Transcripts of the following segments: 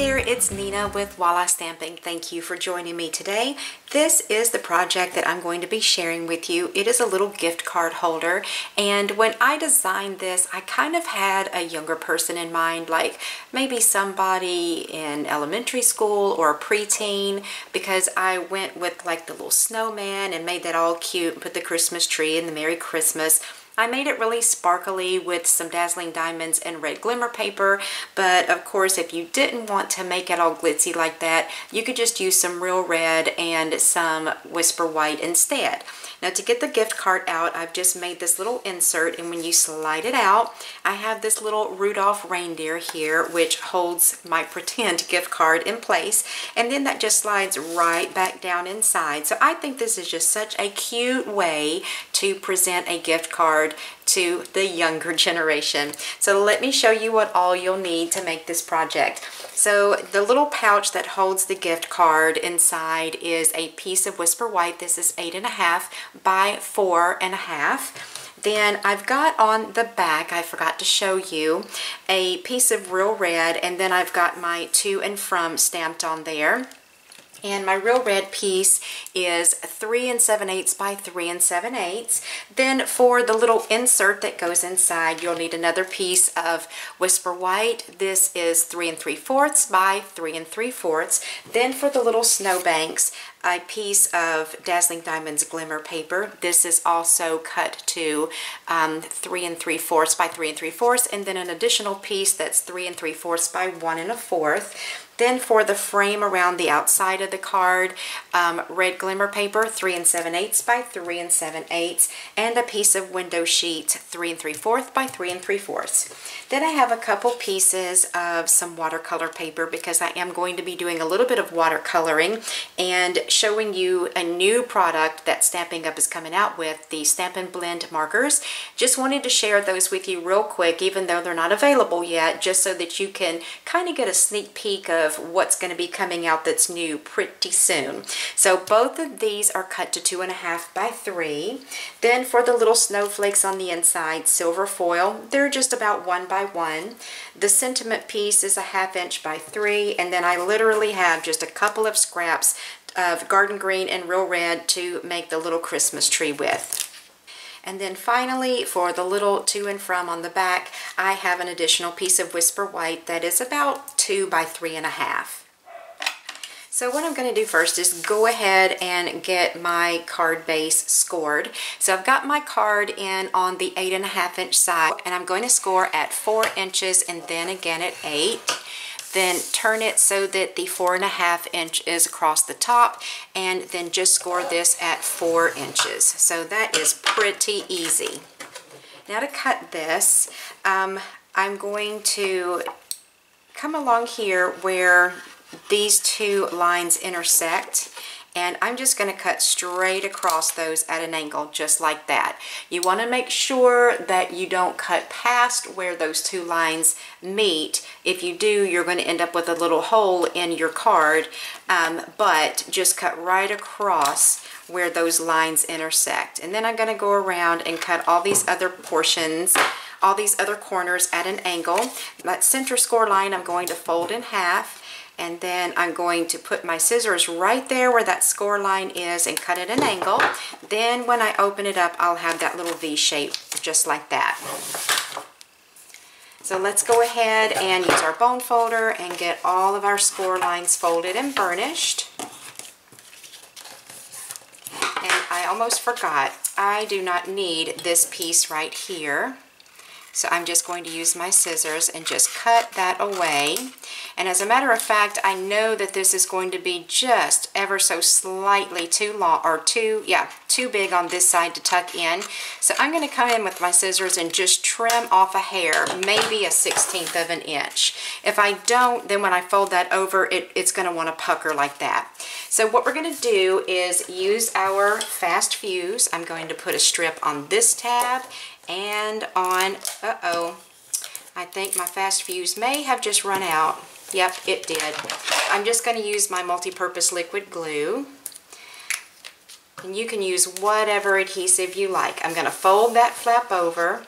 there, it's Nina with Walla Stamping. Thank you for joining me today. This is the project that I'm going to be sharing with you. It is a little gift card holder, and when I designed this, I kind of had a younger person in mind, like maybe somebody in elementary school or preteen, because I went with like the little snowman and made that all cute and put the Christmas tree and the Merry Christmas. I made it really sparkly with some dazzling diamonds and red glimmer paper, but of course if you didn't want to make it all glitzy like that, you could just use some real red and some whisper white instead. Now to get the gift card out, I've just made this little insert, and when you slide it out, I have this little Rudolph reindeer here which holds my pretend gift card in place, and then that just slides right back down inside. So I think this is just such a cute way to present a gift card to the younger generation. So let me show you what all you'll need to make this project. So the little pouch that holds the gift card inside is a piece of Whisper White. This is 8.5 by 4.5. Then I've got on the back, I forgot to show you, a piece of Real Red, and then I've got my To and From stamped on there. And my Real Red piece is 3 7/8 by 3 7/8. Then for the little insert that goes inside, you'll need another piece of Whisper White. This is 3 3/4 by 3 3/4. Then for the little snowbanks, a piece of Dazzling Diamonds glimmer paper. This is also cut to 3 3/4 by 3 3/4, and then an additional piece that's 3 3/4 by 1 1/4. Then for the frame around the outside of the card, red glimmer paper, 3 7/8 by 3 7/8, and a piece of window sheet, 3 3/4 by 3 3/4. Then I have a couple pieces of some watercolor paper because I am going to be doing a little bit of watercoloring and showing you a new product that Stampin' Up is coming out with, the Stampin' Blend markers. Just wanted to share those with you real quick, even though they're not available yet, just so that you can kind of get a sneak peek of what's going to be coming out that's new pretty soon. So both of these are cut to 2.5 by 3. Then for the little snowflakes on the inside, silver foil, they're just about 1 by 1. The sentiment piece is a 1/2 inch by 3, and then I literally have just a couple of scraps of garden green and Real Red to make the little Christmas tree with. And then finally, for the little To and From on the back, I have an additional piece of Whisper White that is about 2 by 3.5. So what I'm going to do first is go ahead and get my card base scored. So I've got my card in on the 8.5 inch side, and I'm going to score at 4 inches and then again at 8. Then turn it so that the 4.5 inch is across the top, and then just score this at 4 inches. So that is pretty easy. Now to cut this, I'm going to come along here where these two lines intersect, and I'm just going to cut straight across those at an angle, just like that. You want to make sure that you don't cut past where those two lines meet. If you do, you're going to end up with a little hole in your card, but just cut right across where those lines intersect. And then I'm going to go around and cut all these other portions, all these other corners at an angle. That center score line I'm going to fold in half, and then I'm going to put my scissors right there where that score line is and cut at an angle. Then when I open it up, I'll have that little V shape just like that. So let's go ahead and use our bone folder and get all of our score lines folded and burnished. And I almost forgot, I do not need this piece right here. So I'm just going to use my scissors and just cut that away. And as a matter of fact, I know that this is going to be just ever so slightly too long, or too big on this side to tuck in. So I'm going to come in with my scissors and just trim off a hair, maybe a 1/16 of an inch. If I don't, then when I fold that over, it's going to want to pucker like that. So what we're going to do is use our fast fuse. I'm going to put a strip on this tab and on, I think my fast fuse may have just run out. Yep, it did. I'm just going to use my multi-purpose liquid glue. And you can use whatever adhesive you like. I'm going to fold that flap over,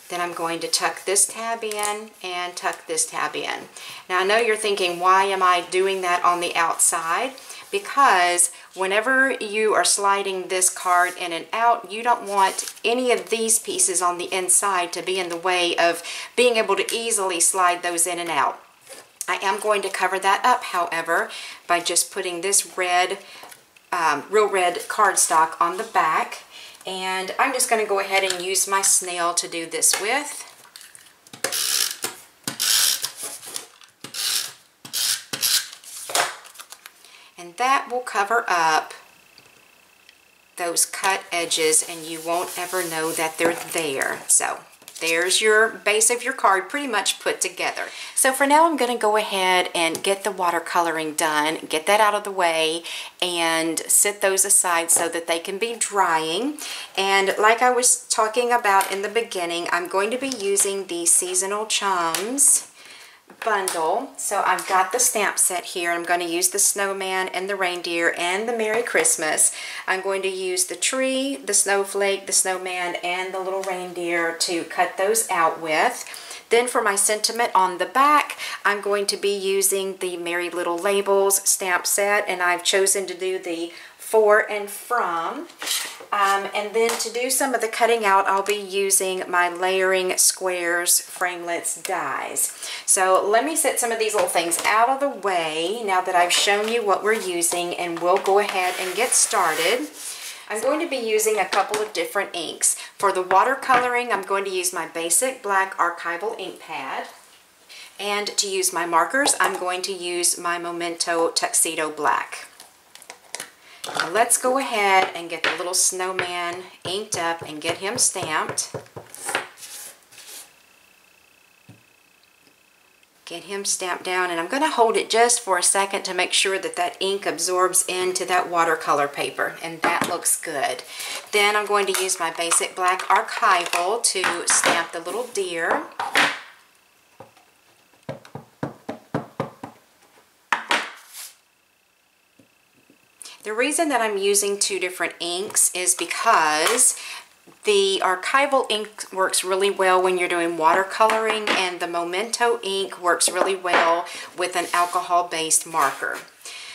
Then I'm going to tuck this tab in and tuck this tab in. Now I know you're thinking, why am I doing that on the outside? Because whenever you are sliding this card in and out, you don't want any of these pieces on the inside to be in the way of being able to easily slide those in and out. I am going to cover that up, however, by just putting this red, real red cardstock on the back. And I'm just going to go ahead and use my snail to do this with. And that will cover up those cut edges and you won't ever know that they're there. So there's your base of your card pretty much put together. So for now I'm going to go ahead and get the watercoloring done, get that out of the way, and set those aside so that they can be drying. And like I was talking about in the beginning, I'm going to be using the Seasonal Chums bundle. So I've got the stamp set here. I'm going to use the snowman and the reindeer and the Merry Christmas. I'm going to use the tree, the snowflake, the snowman, and the little reindeer to cut those out with. Then for my sentiment on the back, I'm going to be using the Merry Little Labels stamp set, and I've chosen to do the for and from. And then to do some of the cutting out, I'll be using my Layering Squares Framelits dies. So let me set some of these little things out of the way now that I've shown you what we're using, and we'll go ahead and get started. I'm going to be using a couple of different inks. For the watercoloring, I'm going to use my basic black archival ink pad. And to use my markers, I'm going to use my Memento Tuxedo Black. Now let's go ahead and get the little snowman inked up and get him stamped. Get him stamped down, and I'm going to hold it just for a second to make sure that that ink absorbs into that watercolor paper, and that looks good. Then I'm going to use my basic black archival to stamp the little deer. The reason that I'm using two different inks is because the archival ink works really well when you're doing watercoloring, and the Memento ink works really well with an alcohol-based marker.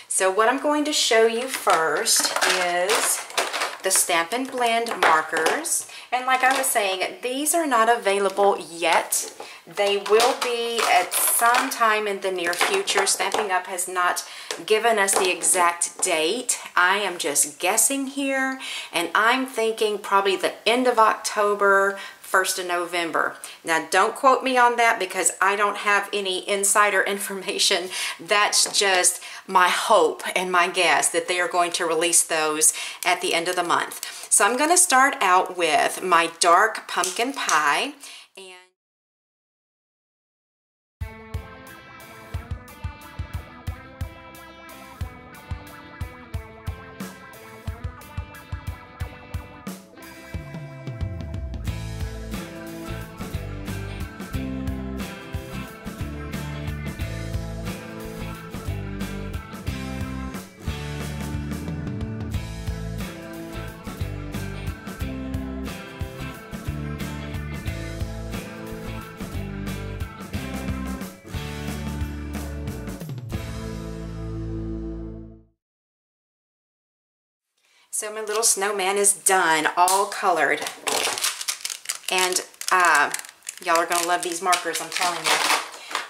So what I'm going to show you first is the Stampin' Blend markers. And like I was saying, these are not available yet. They will be at some time in the near future. Stampin' Up has not given us the exact date. I am just guessing here, and I'm thinking probably the end of October, 1st of November. Now don't quote me on that because I don't have any insider information. That's just my hope and my guess that they are going to release those at the end of the month. So I'm going to start out with my dark pumpkin pie. So my little snowman is done, all colored. And y'all are going to love these markers, I'm telling you.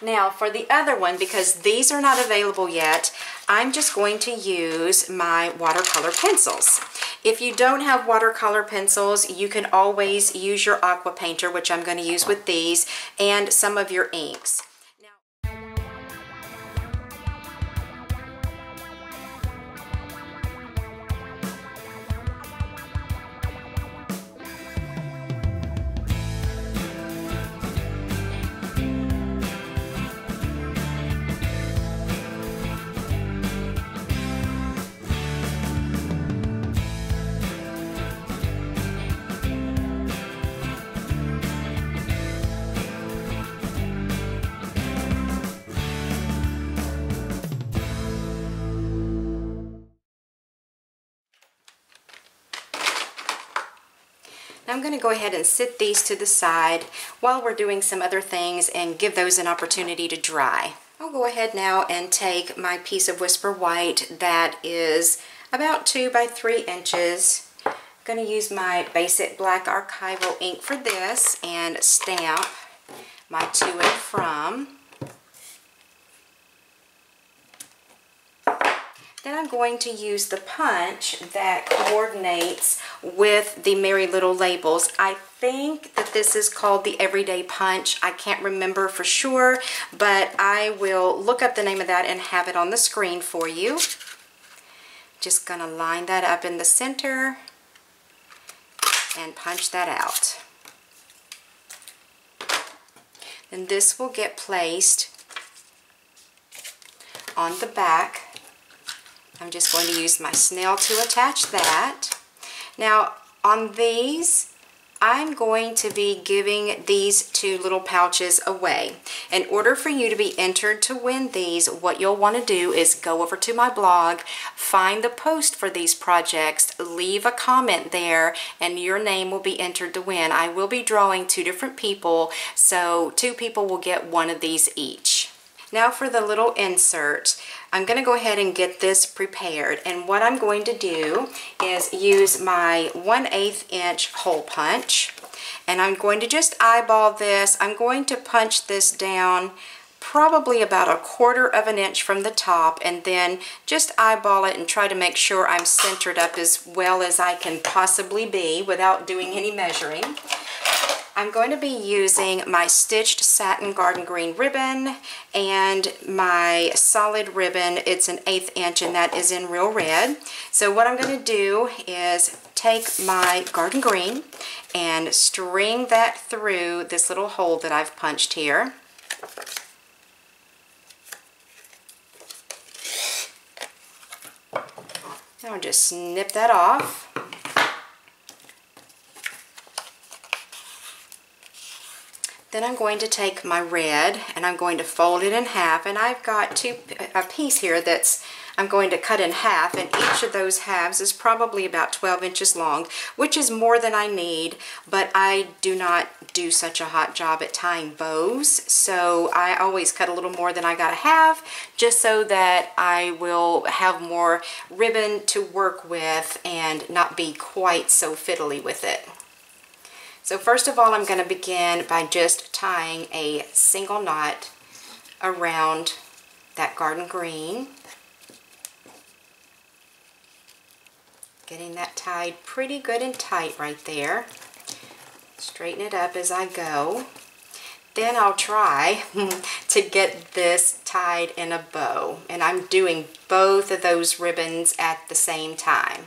Now for the other one, because these are not available yet, I'm just going to use my watercolor pencils. If you don't have watercolor pencils, you can always use your aqua painter, which I'm going to use with these, and some of your inks. I'm going to go ahead and sit these to the side while we're doing some other things and give those an opportunity to dry. I'll go ahead now and take my piece of Whisper White that is about 2 by 3 inches. I'm going to use my basic black archival ink for this and stamp my to and from. Then I'm going to use the punch that coordinates with the Merry Little labels. I think that this is called the Everyday Punch. I can't remember for sure, but I will look up the name of that and have it on the screen for you. Just gonna line that up in the center and punch that out. And this will get placed on the back. I'm just going to use my snail to attach that. Now on these, I'm going to be giving these 2 little pouches away. In order for you to be entered to win these, what you'll want to do is go over to my blog, find the post for these projects, leave a comment there, and your name will be entered to win. I will be drawing 2 different people, so 2 people will get 1 of these each. Now for the little insert, I'm going to go ahead and get this prepared, and what I'm going to do is use my 1/8 inch hole punch, and I'm going to just eyeball this. I'm going to punch this down probably about 1/4 inch from the top, and then just eyeball it and try to make sure I'm centered up as well as I can possibly be without doing any measuring. I'm going to be using my stitched satin garden green ribbon and my solid ribbon. It's an 1/8 inch and that is in real red. So what I'm going to do is take my garden green and string that through this little hole that I've punched here. Now I'll just snip that off. Then I'm going to take my red and I'm going to fold it in half, and I've got a piece here that's I'm going to cut in half, and each of those halves is probably about 12 inches long, which is more than I need, but I do not do such a hot job at tying bows, so I always cut a little more than I gotta have, just so that I will have more ribbon to work with and not be quite so fiddly with it. So first of all, I'm going to begin by just tying a single knot around that garden green. Getting that tied pretty good and tight right there. Straighten it up as I go. Then I'll try to get this tied in a bow. And I'm doing both of those ribbons at the same time.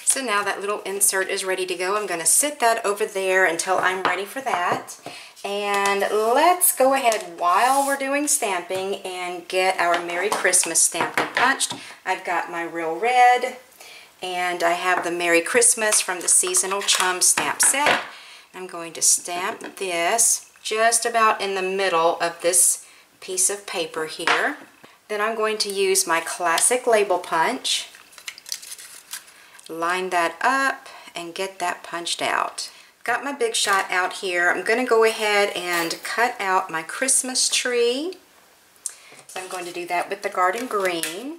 So now that little insert is ready to go. I'm going to sit that over there until I'm ready for that. And let's go ahead while we're doing stamping and get our Merry Christmas stamping punched. I've got my real red and I have the Merry Christmas from the Seasonal Chums stamp set. I'm going to stamp this just about in the middle of this piece of paper here. Then I'm going to use my classic label punch. Line that up and get that punched out. Got my Big Shot out here. I'm going to go ahead and cut out my Christmas tree. So I'm going to do that with the garden green.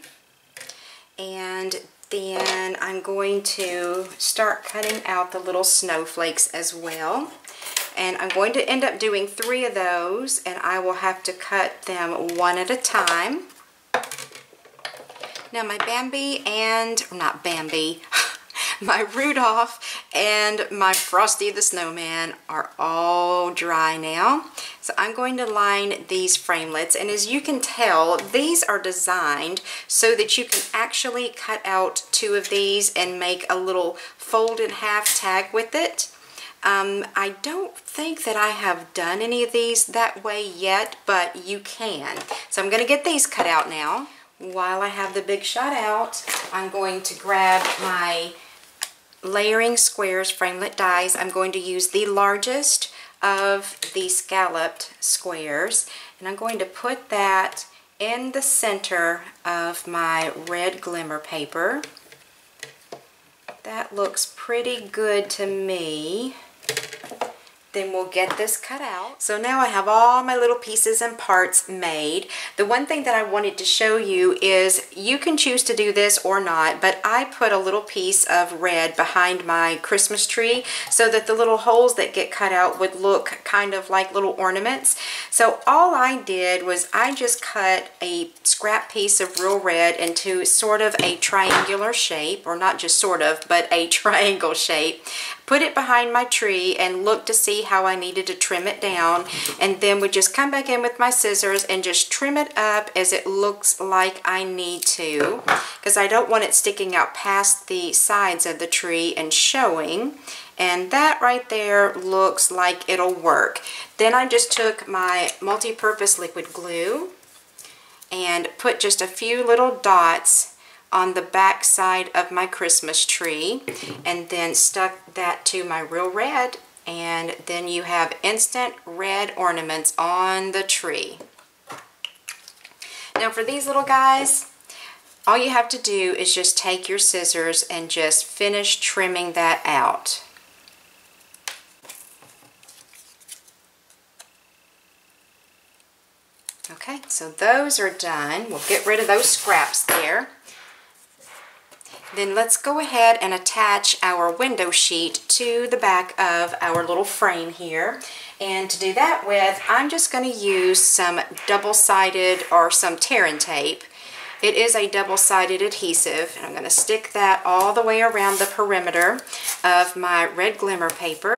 And then I'm going to start cutting out the little snowflakes as well. And I'm going to end up doing 3 of those, and I will have to cut them one at a time. Now my Bambi and, not Bambi, my Rudolph and my Frosty the Snowman are all dry now. So I'm going to line these framelits, and as you can tell, these are designed so that you can actually cut out 2 of these and make a little fold in half tag with it. I don't think that I have done any of these that way yet, but you can. So I'm going to get these cut out now. While I have the Big Shot out, I'm going to grab my layering squares framelit dies. I'm going to use the largest of the scalloped squares, and I'm going to put that in the center of my red glimmer paper. That looks pretty good to me. Then we'll get this cut out. So now I have all my little pieces and parts made. The one thing that I wanted to show you is you can choose to do this or not, but I put a little piece of red behind my Christmas tree so that the little holes that get cut out would look kind of like little ornaments. So all I did was I just cut a scrap piece of real red into sort of a triangular shape, or not just sort of, but a triangle shape. Put it behind my tree and look to see how I needed to trim it down, and then would just come back in with my scissors and just trim it up as it looks like I need to, because I don't want it sticking out past the sides of the tree and showing. And that right there looks like it'll work. Then I just took my multi-purpose liquid glue and put just a few little dots on the back side of my Christmas tree, and then stuck that to my real red, and then you have instant red ornaments on the tree. Now for these little guys, all you have to do is just take your scissors and just finish trimming that out. Okay, so those are done. We'll get rid of those scraps there. Then let's go ahead and attach our window sheet to the back of our little frame here. And to do that with, I'm just going to use some double-sided or some tear and tape. It is a double-sided adhesive, and I'm going to stick that all the way around the perimeter of my red glimmer paper.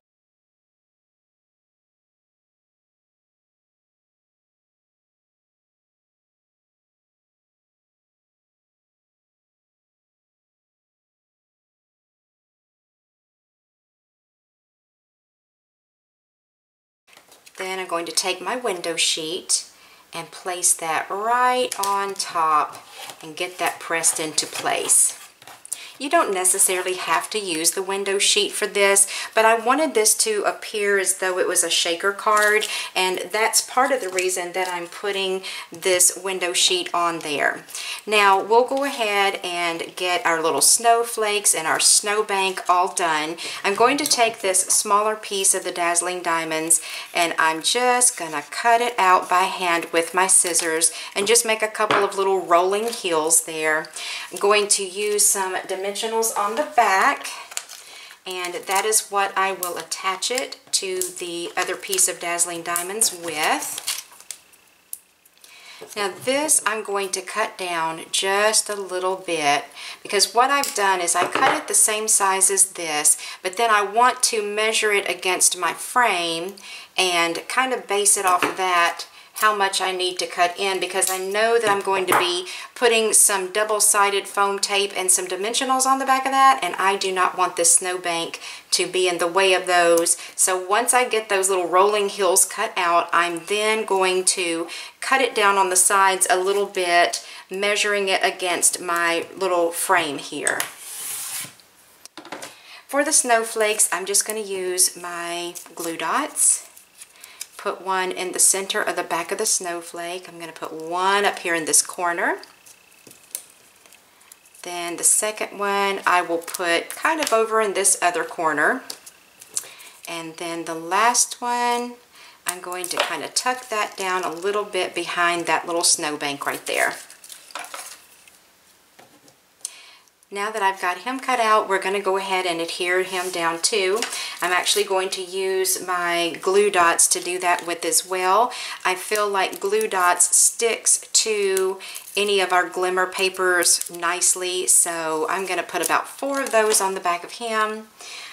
Then I'm going to take my window sheet and place that right on top and get that pressed into place. You don't necessarily have to use the window sheet for this, but I wanted this to appear as though it was a shaker card, and that's part of the reason that I'm putting this window sheet on there. Now we'll go ahead and get our little snowflakes and our snowbank all done. I'm going to take this smaller piece of the Dazzling Diamonds, and I'm just gonna cut it out by hand with my scissors and just make a couple of little rolling hills there. I'm going to use some dimensionals on the back, and that is what I will attach it to the other piece of Dazzling Diamonds with. Now this I'm going to cut down just a little bit, because what I've done is I cut it the same size as this, but then I want to measure it against my frame and kind of base it off of that, how much I need to cut in, because I know that I'm going to be putting some double-sided foam tape and some dimensionals on the back of that, and I do not want this snowbank to be in the way of those. So once I get those little rolling hills cut out, I'm then going to cut it down on the sides a little bit, measuring it against my little frame here. For the snowflakes, I'm just going to use my glue dots. Put one in the center of the back of the snowflake. I'm going to put one up here in this corner. Then the second one I will put kind of over in this other corner. And then the last one, I'm going to kind of tuck that down a little bit behind that little snowbank right there. Now that I've got him cut out, we're going to go ahead and adhere him down too. I'm actually going to use my glue dots to do that with as well. I feel like glue dots sticks to any of our glimmer papers nicely, so I'm going to put about 4 of those on the back of him.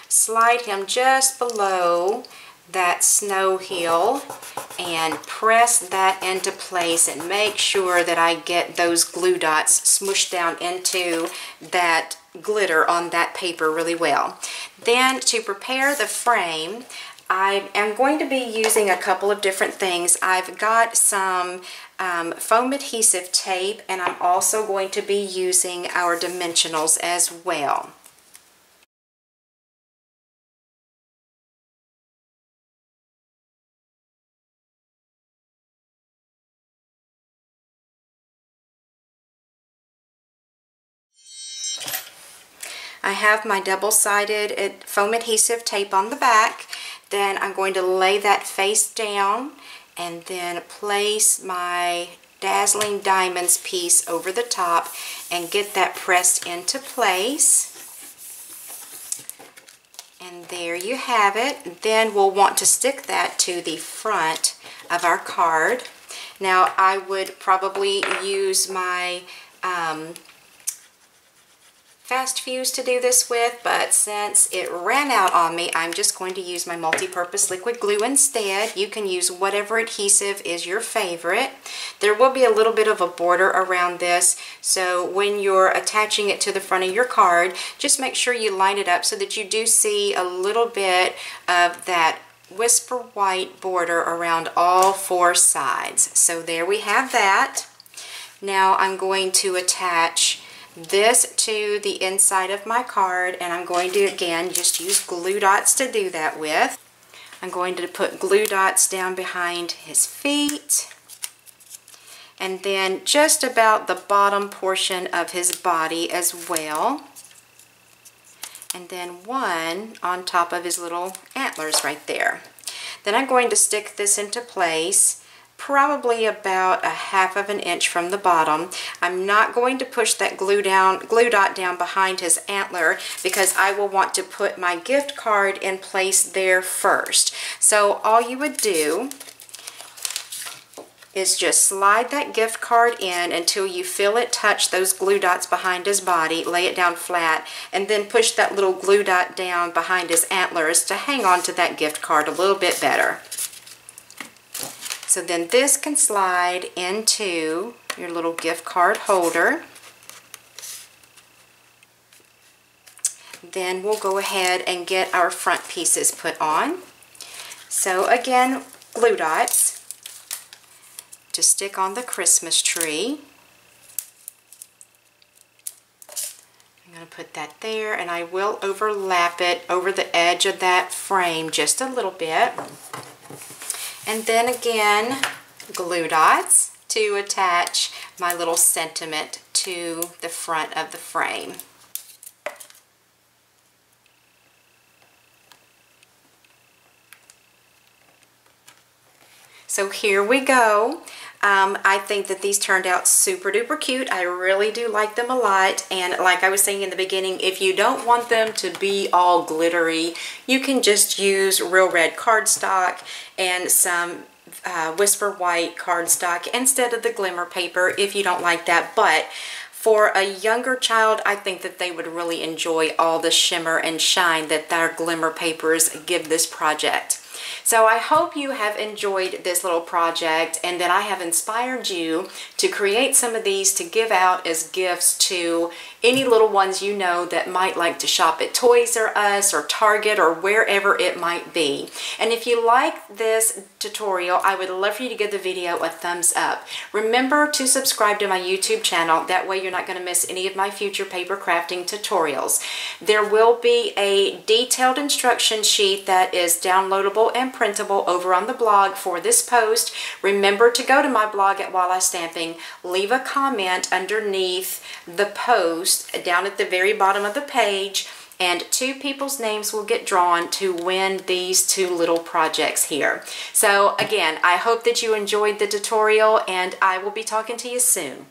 Slide him just below that snow hill and press that into place and make sure that I get those glue dots smushed down into that glitter on that paper really well. Then to prepare the frame, I am going to be using a couple of different things. I've got some foam adhesive tape, and I'm also going to be using our dimensionals as well. I have my double-sided foam adhesive tape on the back. Then I'm going to lay that face down and then place my Dazzling Diamonds piece over the top and get that pressed into place. And there you have it. Then we'll want to stick that to the front of our card. Now I would probably use my fast fuse to do this with, but since it ran out on me, I'm just going to use my multi-purpose liquid glue instead. You can use whatever adhesive is your favorite. There will be a little bit of a border around this, so when you're attaching it to the front of your card, just make sure you line it up so that you do see a little bit of that whisper white border around all four sides. So there we have that. Now I'm going to attach this to the inside of my card, and I'm going to again just use glue dots to do that with. I'm going to put glue dots down behind his feet, and then just about the bottom portion of his body as well, and then one on top of his little antlers right there. Then I'm going to stick this into place probably about a half of an inch from the bottom. I'm not going to push that glue dot down behind his antler because I will want to put my gift card in place there first. So all you would do is just slide that gift card in until you feel it touch those glue dots behind his body, lay it down flat, and then push that little glue dot down behind his antlers to hang on to that gift card a little bit better. So then this can slide into your little gift card holder. Then we'll go ahead and get our front pieces put on. So again, glue dots to stick on the Christmas tree. I'm going to put that there, and I will overlap it over the edge of that frame just a little bit. And then again, glue dots to attach my little sentiment to the front of the frame. So here we go. I think that these turned out super duper cute. I really do like them a lot, and like I was saying in the beginning, if you don't want them to be all glittery, you can just use real red cardstock and some Whisper White cardstock instead of the glimmer paper if you don't like that. But for a younger child, I think that they would really enjoy all the shimmer and shine that our glimmer papers give this project. So I hope you have enjoyed this little project and that I have inspired you to create some of these to give out as gifts to any little ones you know that might like to shop at Toys R Us or Target or wherever it might be. And if you like this tutorial, I would love for you to give the video a thumbs up. Remember to subscribe to my YouTube channel. That way you're not going to miss any of my future paper crafting tutorials. There will be a detailed instruction sheet that is downloadable and printable over on the blog for this post. Remember to go to my blog at Walla Stamping, leave a comment underneath the post down at the very bottom of the page, and 2 people's names will get drawn to win these 2 little projects here. So again, I hope that you enjoyed the tutorial, and I will be talking to you soon.